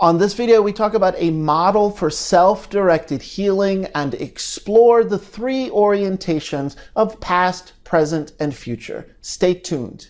On this video, we talk about a model for self-directed healing and explore the three orientations of past, present, and future. Stay tuned.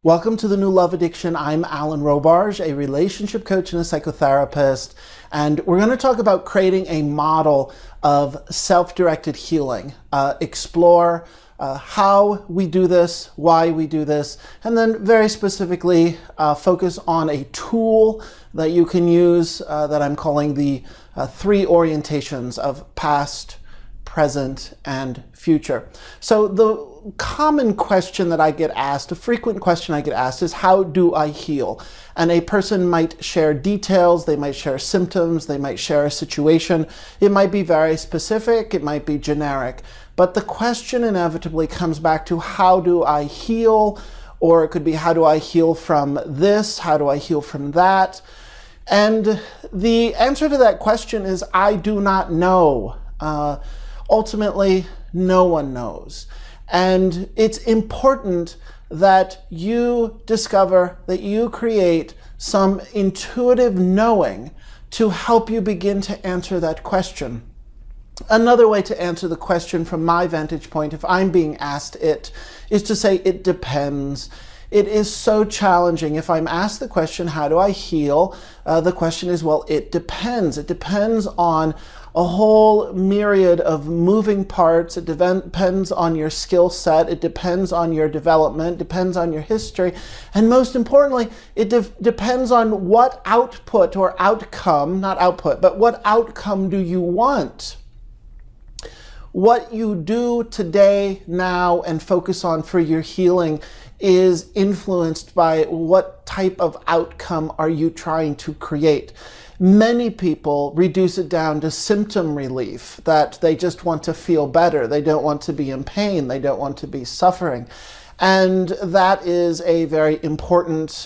Welcome to The New Love Addiction. I'm Alan Robarge, a relationship coach and a psychotherapist, and we're going to talk about creating a model of self-directed healing. Explore how we do this, why we do this, and then very specifically focus on a tool that you can use that I'm calling the three orientations of past, present, and future. So the common question that I get asked, a frequent question I get asked is, how do I heal? And a person might share details, they might share symptoms, they might share a situation. It might be very specific, it might be generic. But the question inevitably comes back to, how do I heal? Or it could be, how do I heal from this? How do I heal from that? And the answer to that question is, I do not know. Ultimately, no one knows. And it's important that you discover, that you create some intuitive knowing to help you begin to answer that question. Another way to answer the question from my vantage point, if I'm being asked it, is to say it depends. It is so challenging. If I'm asked the question, how do I heal? The question is, well, it depends. It depends on a whole myriad of moving parts. It depends on your skill set. It depends on your development, depends on your history. And most importantly, it depends on what output or outcome, not output, but what outcome do you want? What you do today, now, and focus on for your healing is influenced by what type of outcome are you trying to create. Many people reduce it down to symptom relief, that they just want to feel better. They don't want to be in pain. They don't want to be suffering. And that is a very important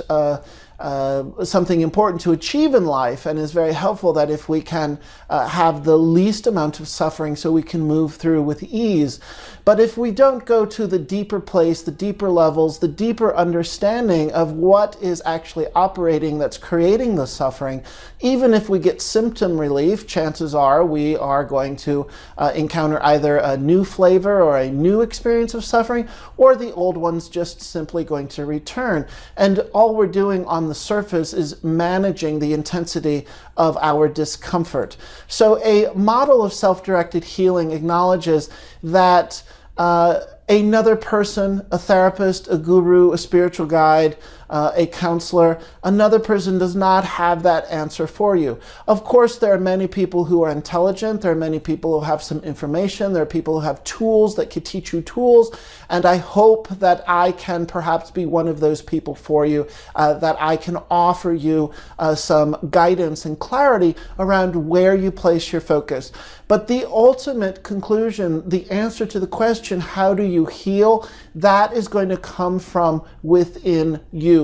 something important to achieve in life, and is very helpful, that if we can have the least amount of suffering so we can move through with ease. But if we don't go to the deeper place, the deeper levels, the deeper understanding of what is actually operating that's creating the suffering, even if we get symptom relief, chances are we are going to encounter either a new flavor or a new experience of suffering, or the old one's just simply going to return. And all we're doing on the surface is managing the intensity of our discomfort. So a model of self-directed healing acknowledges that another person, a therapist, a guru, a spiritual guide, a counselor, another person does not have that answer for you. Of course, there are many people who are intelligent. There are many people who have some information. There are people who have tools that could teach you tools. And I hope that I can perhaps be one of those people for you, that I can offer you some guidance and clarity around where you place your focus. But the ultimate conclusion, the answer to the question, how do you heal? That is going to come from within you.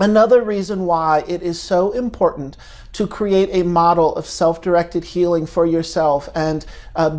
Another reason why it is so important to create a model of self-directed healing for yourself and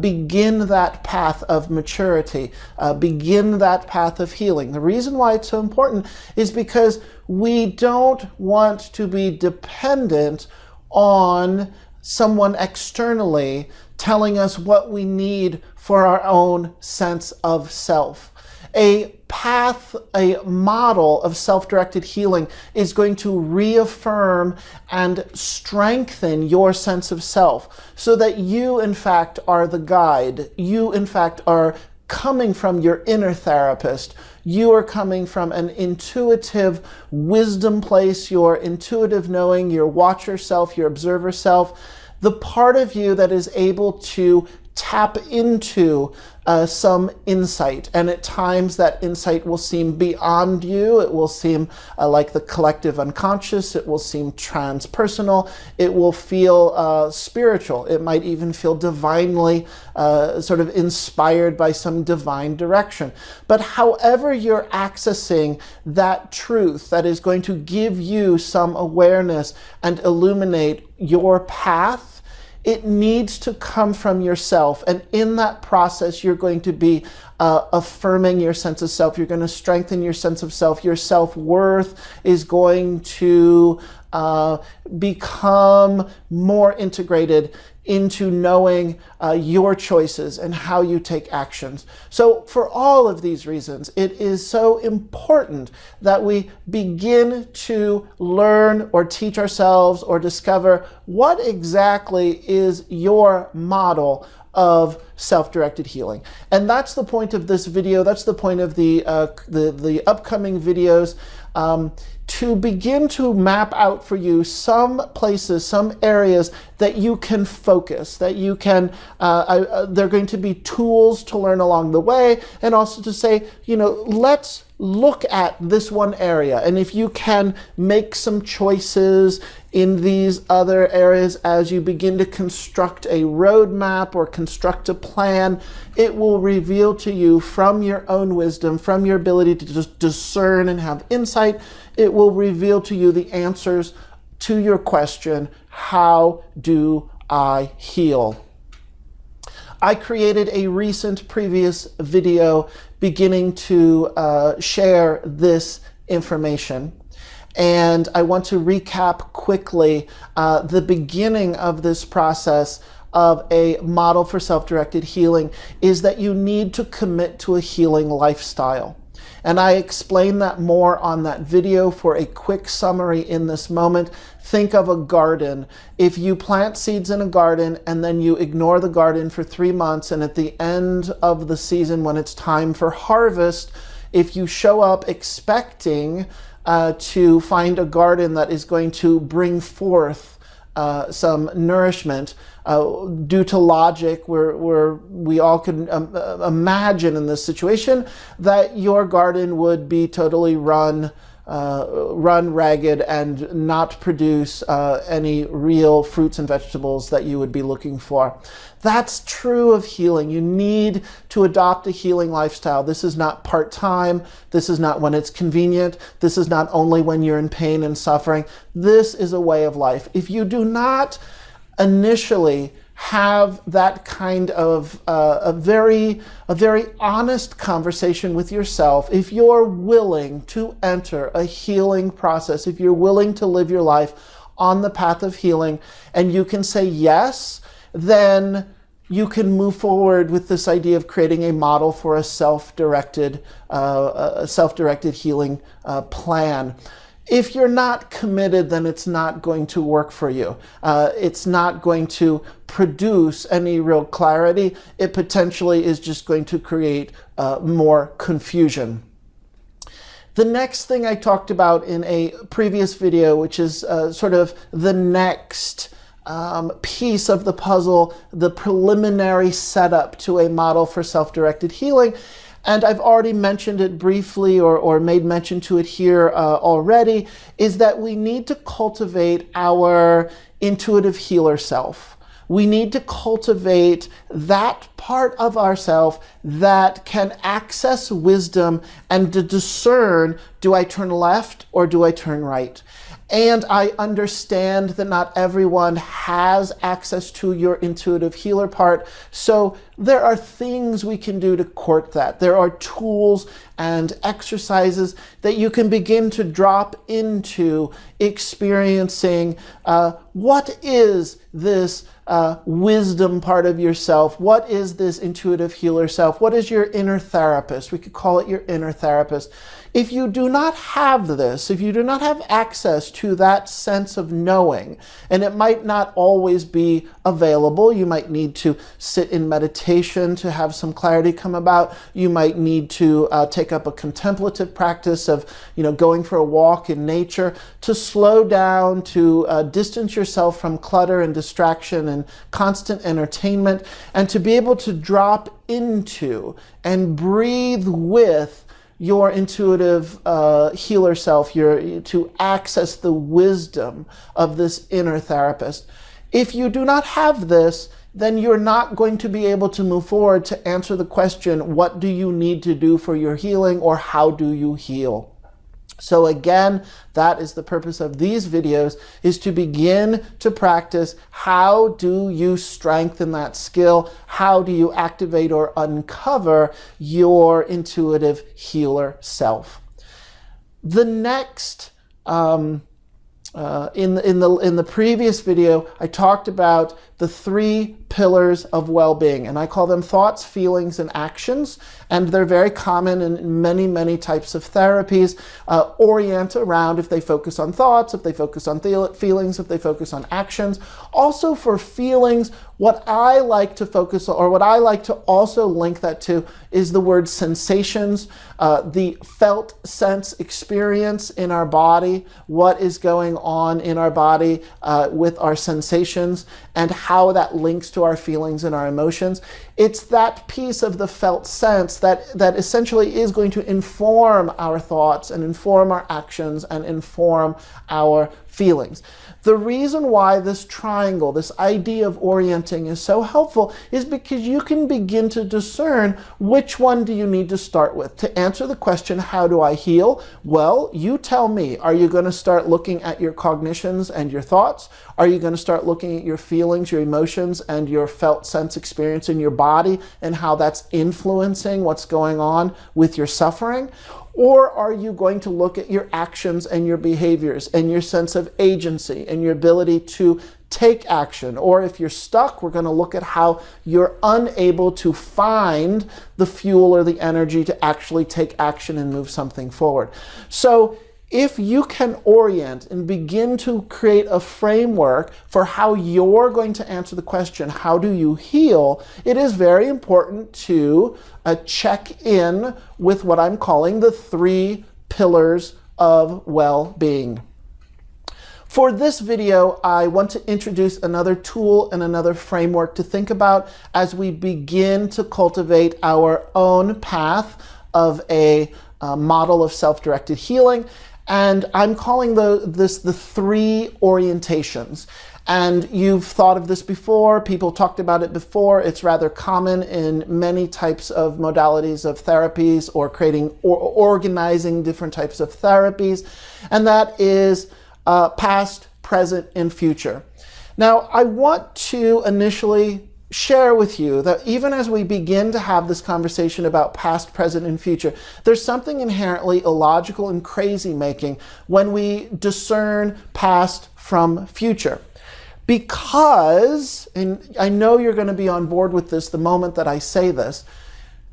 begin that path of maturity, begin that path of healing. The reason why it's so important is because we don't want to be dependent on someone externally telling us what we need for our own sense of self. A path, a model of self-directed healing is going to reaffirm and strengthen your sense of self, so that you, in fact, are the guide. You, in fact, are coming from your inner therapist. You are coming from an intuitive wisdom place, your intuitive knowing, your watcher self, your observer self, the part of you that is able to tap into some insight. And at times that insight will seem beyond you. It will seem like the collective unconscious. It will seem transpersonal. It will feel spiritual. It might even feel divinely sort of inspired by some divine direction. But however you're accessing that truth that is going to give you some awareness and illuminate your path, it needs to come from yourself. And in that process, you're going to be affirming your sense of self. You're going to strengthen your sense of self. Your self-worth is going to become more integrated into knowing your choices and how you take actions. So for all of these reasons, it is so important that we begin to learn or teach ourselves or discover what exactly is your model of self-directed healing. And that's the point of this video. That's the point of the upcoming videos, to begin to map out for you some places, some areas that you can focus, that you can, they're going to be tools to learn along the way, and also to say, let's look at this one area. And if you can make some choices in these other areas as you begin to construct a roadmap or construct a plan, it will reveal to you from your own wisdom, from your ability to just discern and have insight, it will reveal to you the answers to your question, how do I heal? I created a recent previous video beginning to share this information. And I want to recap quickly the beginning of this process of a model for self-directed healing is that you need to commit to a healing lifestyle. And I explain that more on that video. For a quick summary in this moment, think of a garden. If you plant seeds in a garden and then you ignore the garden for 3 months, and at the end of the season when it's time for harvest, if you show up expecting to find a garden that is going to bring forth some nourishment, due to logic, we all can imagine in this situation that your garden would be totally run ragged and not produce any real fruits and vegetables that you would be looking for. That's true of healing. You need to adopt a healing lifestyle. This is not part-time. This is not when it's convenient. This is not only when you're in pain and suffering. This is a way of life. If you do not initially have that kind of a very honest conversation with yourself, if you're willing to enter a healing process, if you're willing to live your life on the path of healing, and you can say yes, then you can move forward with this idea of creating a model for a self-directed healing plan. If you're not committed, then it's not going to work for you. It's not going to produce any real clarity. It potentially is just going to create more confusion. The next thing I talked about in a previous video, which is sort of the next piece of the puzzle, the preliminary setup to a model for self-directed healing, and I've already mentioned it briefly or made mention to it here already, is that we need to cultivate our intuitive healer self. We need to cultivate that part of ourself that can access wisdom and to discern, do I turn left or do I turn right? And I understand that not everyone has access to your intuitive healer part. So there are things we can do to court that. There are tools and exercises that you can begin to drop into experiencing what is this wisdom part of yourself? What is this intuitive healer self? What is your inner therapist? We could call it your inner therapist. If you do not have this, if you do not have access to that sense of knowing, and it might not always be available, you might need to sit in meditation to have some clarity come about. You might need to take up a contemplative practice of, going for a walk in nature to slow down, to distance yourself from clutter and distraction and constant entertainment, and to be able to drop into and breathe with your intuitive healer self, to access the wisdom of this inner therapist. If you do not have this, then you're not going to be able to move forward to answer the question, what do you need to do for your healing, or how do you heal? So again, that is the purpose of these videos, is to begin to practice how do you strengthen that skill? How do you activate or uncover your intuitive healer self? The next, in the previous video, I talked about the 3 pillars of well-being, and I call them thoughts, feelings, and actions, and they're very common in many, many types of therapies, orient around if they focus on thoughts, if they focus on feelings, if they focus on actions. Also for feelings, what I like to focus on, or what I like to also link that to, is the word sensations, the felt sense experience in our body, what is going on in our body with our sensations, and how that links to our feelings and our emotions. It's that piece of the felt sense that essentially is going to inform our thoughts and inform our actions and inform our feelings. The reason why this triangle, this idea of orienting, is so helpful is because you can begin to discern which one do you need to start with. To answer the question, how do I heal? Well, you tell me. Are you going to start looking at your cognitions and your thoughts? Are you going to start looking at your feelings, your emotions, and your felt sense experience in your body and how that's influencing what's going on with your suffering? Or are you going to look at your actions and your behaviors and your sense of agency and your ability to take action? Or if you're stuck, we're going to look at how you're unable to find the fuel or the energy to actually take action and move something forward. So if you can orient and begin to create a framework for how you're going to answer the question, how do you heal, it is very important to check in with what I'm calling the 3 pillars of well-being. For this video, I want to introduce another tool and another framework to think about as we begin to cultivate our own path of a model of self-directed healing. And I'm calling this the 3 orientations. And you've thought of this before, people talked about it before. It's rather common in many types of modalities of therapies or creating or organizing different types of therapies. And that is past, present, and future. Now, I want to initially share with you that even as we begin to have this conversation about past, present, and future, there's something inherently illogical and crazy making when we discern past from future. Because, and I know you're going to be on board with this the moment that I say this,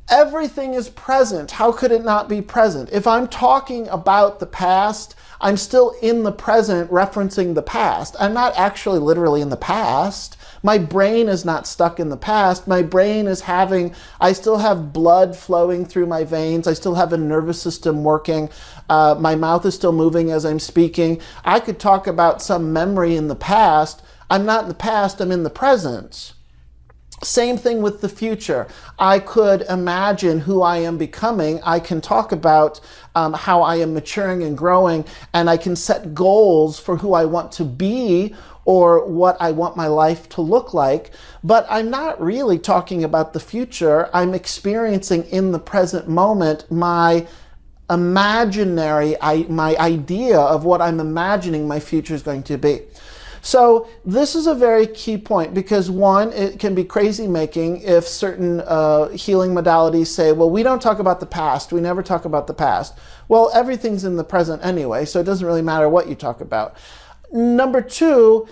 everything is present. How could it not be present? If I'm talking about the past, I'm still in the present referencing the past. I'm not actually literally in the past. My brain is not stuck in the past. My brain is I still have blood flowing through my veins. I still have a nervous system working. My mouth is still moving as I'm speaking. I could talk about some memory in the past. I'm not in the past, I'm in the present. Same thing with the future. I could imagine who I am becoming. I can talk about how I am maturing and growing, and I can set goals for who I want to be or what I want my life to look like, but I'm not really talking about the future. I'm experiencing in the present moment my idea of what I'm imagining my future is going to be. So this is a very key point because one, it can be crazy making if certain healing modalities say, well, we don't talk about the past. We never talk about the past. Well, everything's in the present anyway, so it doesn't really matter what you talk about. Number 2,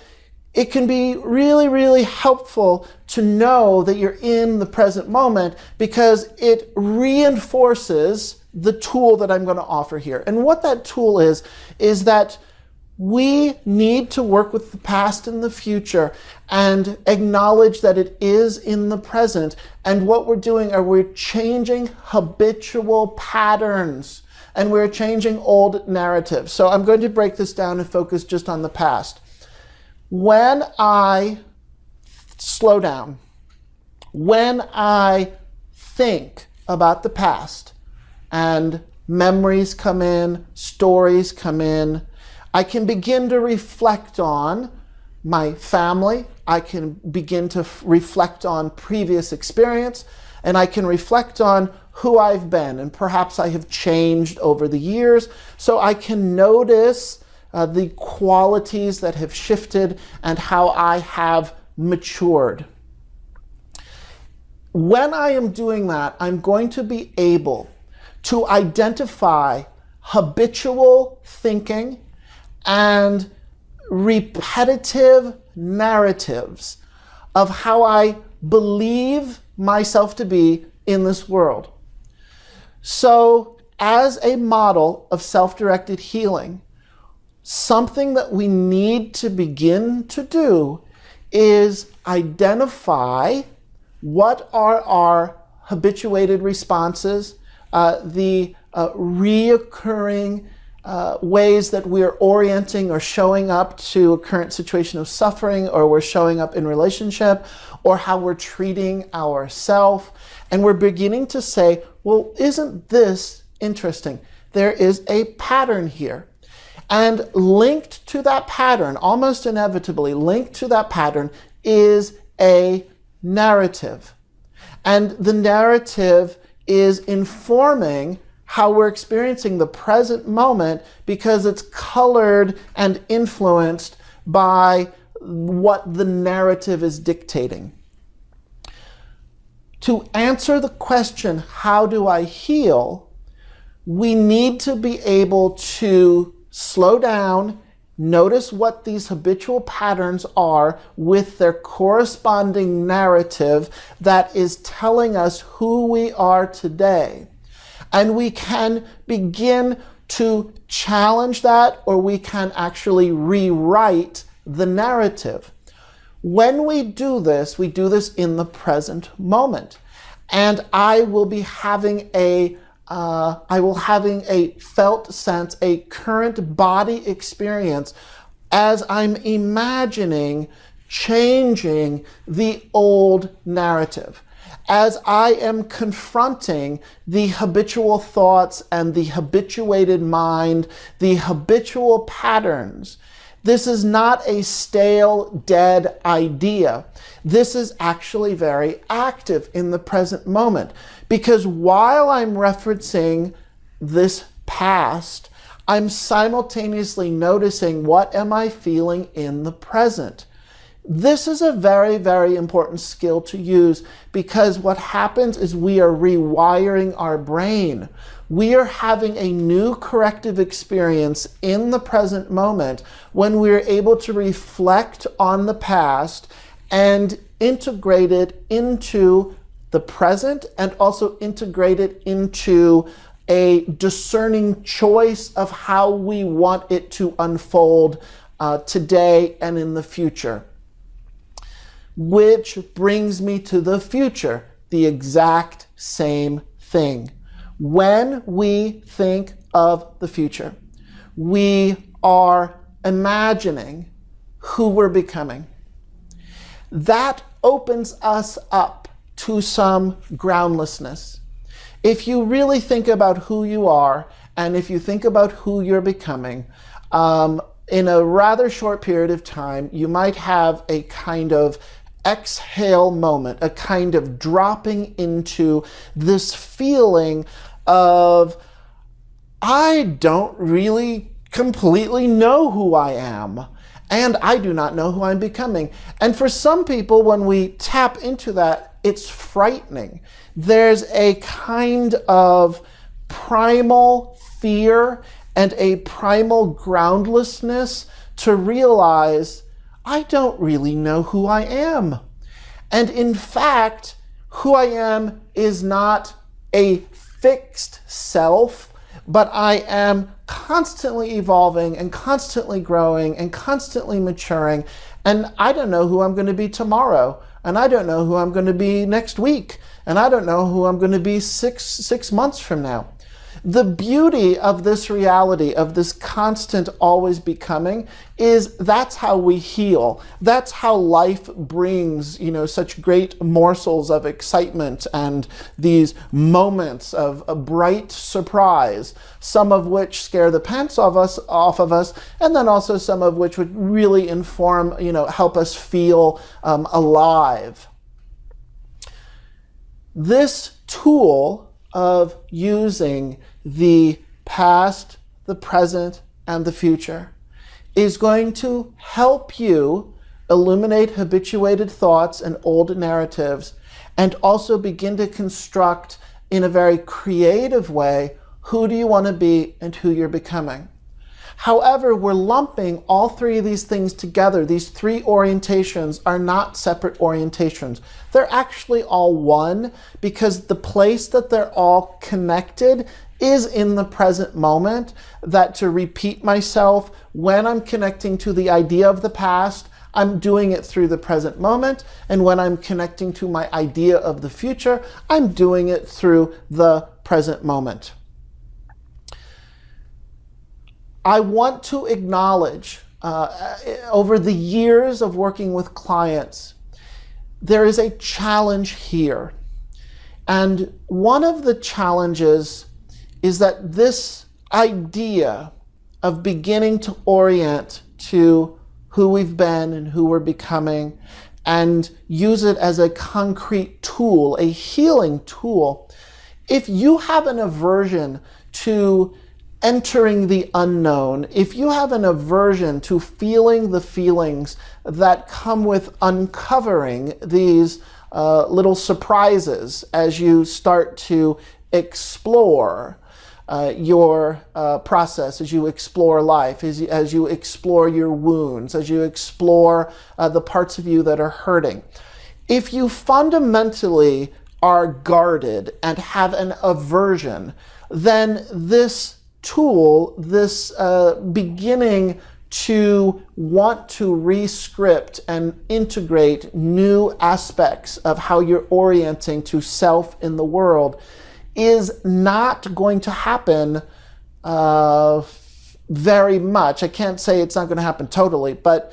it can be really, really helpful to know that you're in the present moment because it reinforces the tool that I'm going to offer here. And what that tool is that we need to work with the past and the future and acknowledge that it is in the present. And what we're doing are we're changing habitual patterns and we're changing old narratives. So I'm going to break this down and focus just on the past. When I slow down, when I think about the past and memories come in, stories come in, I can begin to reflect on my family. I can begin to reflect on previous experience, and I can reflect on who I've been, and perhaps I have changed over the years, so I can notice the qualities that have shifted and how I have matured. When I am doing that, I'm going to be able to identify habitual thinking and repetitive narratives of how I believe myself to be in this world. So, as a model of self-directed healing, something that we need to begin to do is identify what are our habituated responses, the reoccurring ways that we're orienting or showing up to a current situation of suffering, or we're showing up in relationship, or how we're treating ourselves. And we're beginning to say, well, isn't this interesting? There is a pattern here. And linked to that pattern, almost inevitably linked to that pattern, is a narrative. And the narrative is informing how we're experiencing the present moment, because it's colored and influenced by what the narrative is dictating. To answer the question, how do I heal? We need to be able to slow down, notice what these habitual patterns are with their corresponding narrative that is telling us who we are today. And we can begin to challenge that, or we can actually rewrite the narrative. When we do this in the present moment. And I will be having a felt sense, a current body experience, as I'm imagining changing the old narrative. As I am confronting the habitual thoughts and the habituated mind, the habitual patterns. This is not a stale, dead idea. This is actually very active in the present moment. Because while I'm referencing this past, I'm simultaneously noticing what am I feeling in the present. This is a very, very important skill to use, because what happens is we are rewiring our brain. We are having a new corrective experience in the present moment when we are able to reflect on the past and integrate it into the present, and also integrate it into a discerning choice of how we want it to unfold today and in the future. Which brings me to the future, the exact same thing. When we think of the future, we are imagining who we're becoming. That opens us up to some groundlessness. If you really think about who you are, and if you think about who you're becoming, in a rather short period of time, you might have a kind of exhale moment, a kind of dropping into this feeling of, I don't really completely know who I am, and I do not know who I'm becoming. And for some people, when we tap into that, it's frightening. There's a kind of primal fear and a primal groundlessness to realize, I don't really know who I am. And in fact, who I am is not a fixed self, but I am constantly evolving and constantly growing and constantly maturing. And I don't know who I'm going to be tomorrow. And I don't know who I'm going to be next week. And I don't know who I'm going to be six months from now. The beauty of this reality, of this constant always becoming, is that's how we heal. That's how life brings, such great morsels of excitement and these moments of a bright surprise, some of which scare the pants off of us, and then also some of which would really inform, help us feel alive. This tool of using the past, the present, and the future is going to help you illuminate habituated thoughts and old narratives, and also begin to construct in a very creative way who do you want to be and who you're becoming. However, we're lumping all three of these things together. These three orientations are not separate orientations. They're actually all one, because the place that they're all connected is in the present moment. That, to repeat myself, when I'm connecting to the idea of the past, I'm doing it through the present moment. And when I'm connecting to my idea of the future, I'm doing it through the present moment. I want to acknowledge, over the years of working with clients, there is a challenge here. And one of the challenges is that this idea of beginning to orient to who we've been and who we're becoming, and use it as a concrete tool, a healing tool. If you have an aversion to entering the unknown, if you have an aversion to feeling the feelings that come with uncovering these little surprises as you start to explore your process, as you explore life, as you explore your wounds, as you explore the parts of you that are hurting. If you fundamentally are guarded and have an aversion, then this tool, this beginning to want to re-script and integrate new aspects of how you're orienting to self in the world, is not going to happen very much. I can't say it's not going to happen totally, but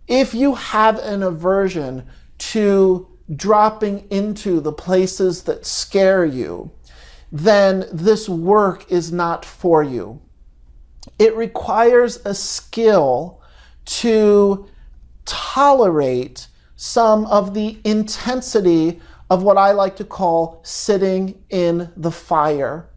if you have an aversion to dropping into the places that scare you, then this work is not for you. It requires a skill to tolerate some of the intensity of what I like to call sitting in the fire.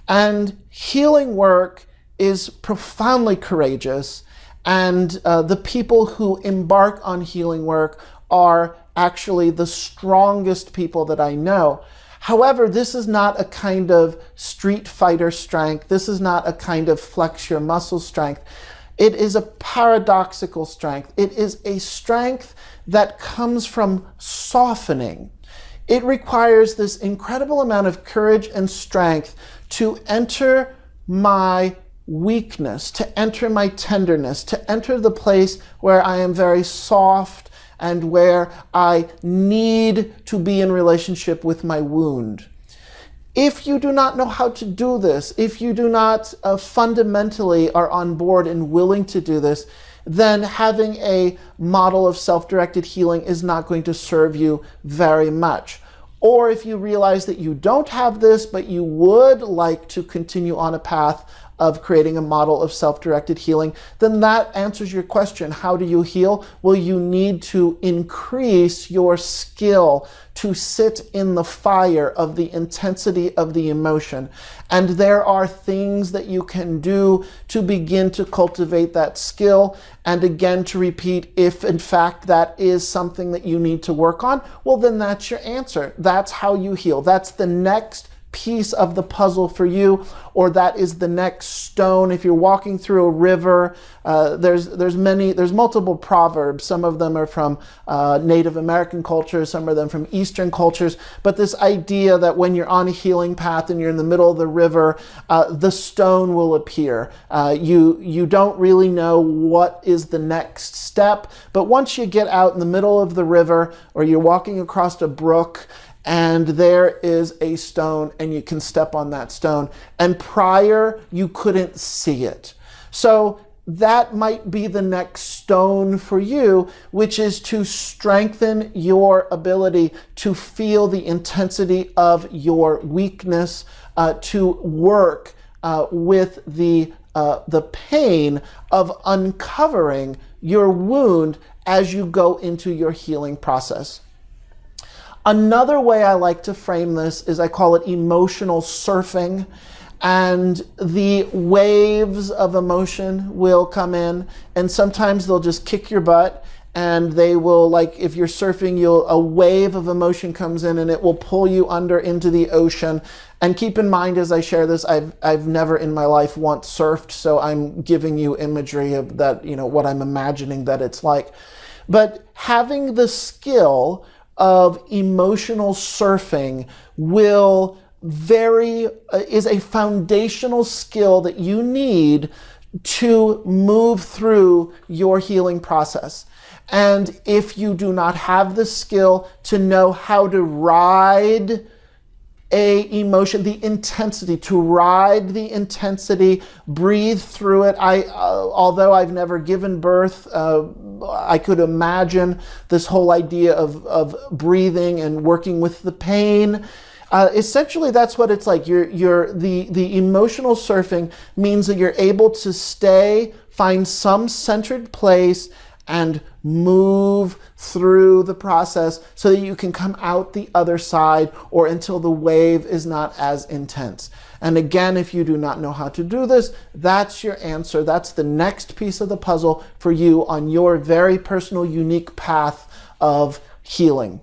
And healing work is profoundly courageous, and the people who embark on healing work are actually the strongest people that I know. However, this is not a kind of street fighter strength. This is not a kind of flex your muscle strength. It is a paradoxical strength. It is a strength that comes from softening. It requires this incredible amount of courage and strength to enter my weakness, to enter my tenderness, to enter the place where I am very soft and where I need to be in relationship with my wound. If you do not know how to do this, if you do not fundamentally are on board and willing to do this, then having a model of self-directed healing is not going to serve you very much. Or if you realize that you don't have this, but you would like to continue on a path of creating a model of self-directed healing, then that answers your question. How do you heal? Well, you need to increase your skill to sit in the fire of the intensity of the emotion. And there are things that you can do to begin to cultivate that skill. And again, to repeat, if in fact that is something that you need to work on, well, then that's your answer. That's how you heal. That's the next piece of the puzzle for you, or that is the next stone. If you're walking through a river, there's multiple proverbs. Some of them are from Native American cultures, some of them from Eastern cultures, but this idea that when you're on a healing path and you're in the middle of the river, the stone will appear. You don't really know what is the next step, but once you get out in the middle of the river, or you're walking across a brook, and there is a stone, and you can step on that stone. And prior, you couldn't see it. So that might be the next stone for you, which is to strengthen your ability to feel the intensity of your weakness, to work with the pain of uncovering your wound as you go into your healing process. Another way I like to frame this is I call it emotional surfing. And the waves of emotion will come in, and sometimes they'll just kick your butt, and they will, like if you're surfing, a wave of emotion comes in and it will pull you under into the ocean. And keep in mind as I share this, I've never in my life once surfed, so I'm giving you imagery of that, what I'm imagining that it's like. But having the skill of emotional surfing is a foundational skill that you need to move through your healing process. And if you do not have the skill to know how to ride a emotion, the intensity, breathe through it. Although I've never given birth, I could imagine this whole idea of breathing and working with the pain. Essentially, that's what it's like. The emotional surfing means that you're able to find some centered place and move through the process so that you can come out the other side, or until the wave is not as intense. And again, if you do not know how to do this, that's your answer. That's the next piece of the puzzle for you on your very personal, unique path of healing.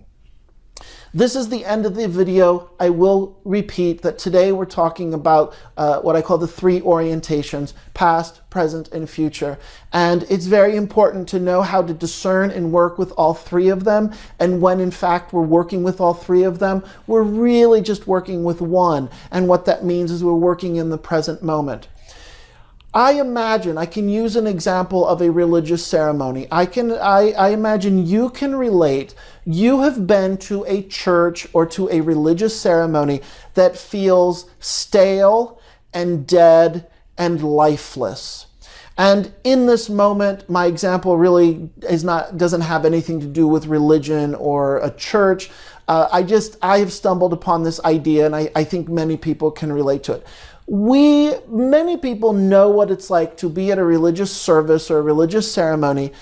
This is the end of the video. I will repeat that today we're talking about what I call the 3 orientations: past, present, and future. And it's very important to know how to discern and work with all 3 of them. And when in fact we're working with all 3 of them, we're really just working with one. And what that means is we're working in the present moment. I can use an example of a religious ceremony. I imagine you can relate. You have been to a church or to a religious ceremony that feels stale and dead and lifeless. And in this moment, my example really doesn't have anything to do with religion or a church. I have stumbled upon this idea, and I think many people can relate to it. Many people know what it's like to be at a religious service or a religious ceremony,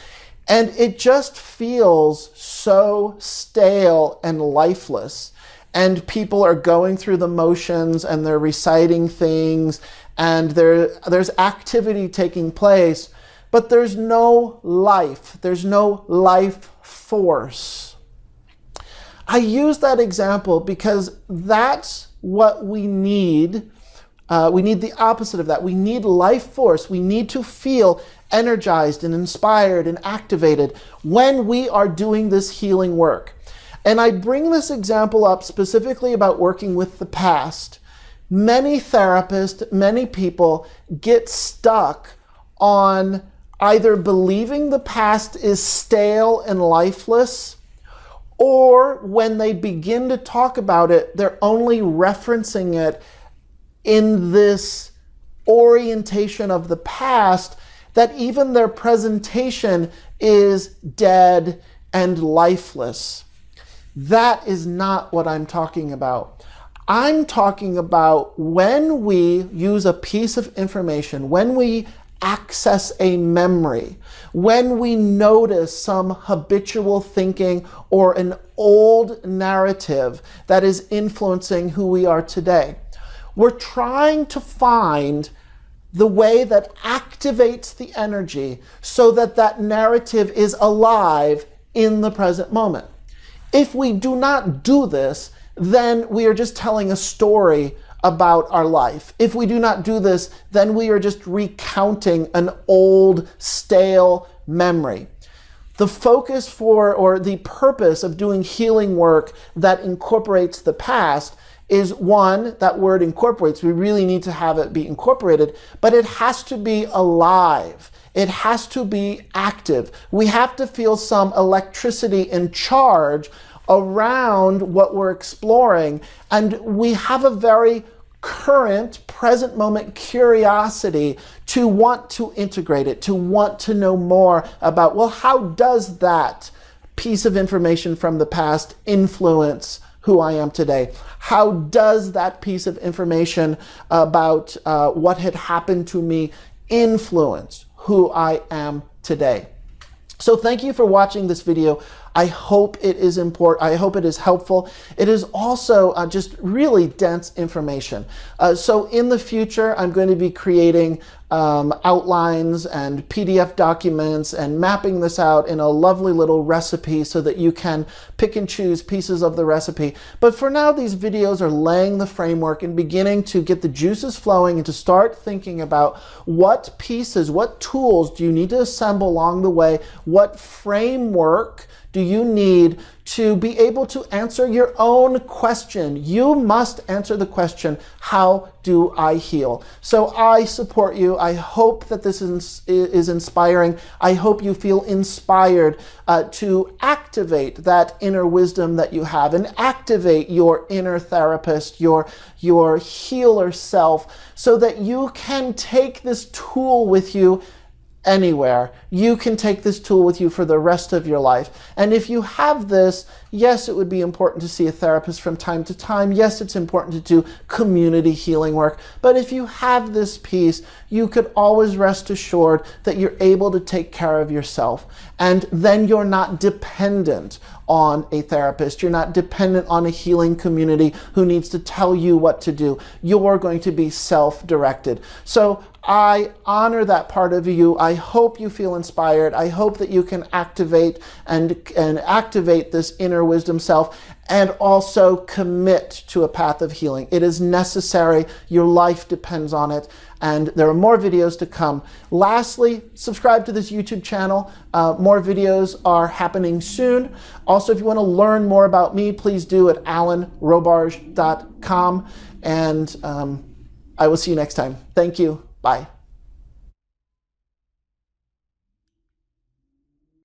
and it just feels so stale and lifeless. And people are going through the motions, and they're reciting things, and there's activity taking place, but there's no life. There's no life force. I use that example because that's what we need. We need the opposite of that. We need life force. We need to feel energized and inspired and activated when we are doing this healing work. And I bring this example up specifically about working with the past. Many therapists, many people get stuck on either believing the past is stale and lifeless, or when they begin to talk about it, they're only referencing it in this orientation of the past, that even their presentation is dead and lifeless. That is not what I'm talking about. I'm talking about when we use a piece of information, when we access a memory, when we notice some habitual thinking or an old narrative that is influencing who we are today. We're trying to find the way that activates the energy so that that narrative is alive in the present moment. If we do not do this, then we are just telling a story about our life. If we do not do this, then we are just recounting an old, stale memory. The focus or the purpose of doing healing work that incorporates the past is, one, that word incorporates. We really need to have it be incorporated, but it has to be alive. It has to be active. We have to feel some electricity and charge around what we're exploring, and we have a very current, present moment curiosity to want to integrate it, to want to know more about, well, how does that piece of information from the past influence who I am today? How does that piece of information about what had happened to me influence who I am today? So thank you for watching this video. I hope it is important. I hope it is helpful. It is also just really dense information. So in the future, I'm going to be creating outlines and PDF documents and mapping this out in a lovely little recipe so that you can pick and choose pieces of the recipe. But for now, these videos are laying the framework and beginning to get the juices flowing and to start thinking about what pieces, what tools do you need to assemble along the way, what framework do you need to be able to answer your own question. You must answer the question, how do I heal? So I support you. I hope that this is inspiring. I hope you feel inspired to activate that inner wisdom that you have and activate your inner therapist, your healer self, so that you can take this tool with you anywhere. You can take this tool with you for the rest of your life. And if you have this, yes, it would be important to see a therapist from time to time. Yes, it's important to do community healing work. But if you have this piece, you could always rest assured that you're able to take care of yourself. And then you're not dependent on a therapist. You're not dependent on a healing community who needs to tell you what to do. You're going to be self-directed. So I honor that part of you. I hope you feel inspired. I hope that you can activate and activate this inner wisdom self and also commit to a path of healing. It is necessary. Your life depends on it. And there are more videos to come. Lastly, subscribe to this YouTube channel. More videos are happening soon. Also, if you want to learn more about me, please do at alanrobarge.com. And I will see you next time. Thank you. Bye.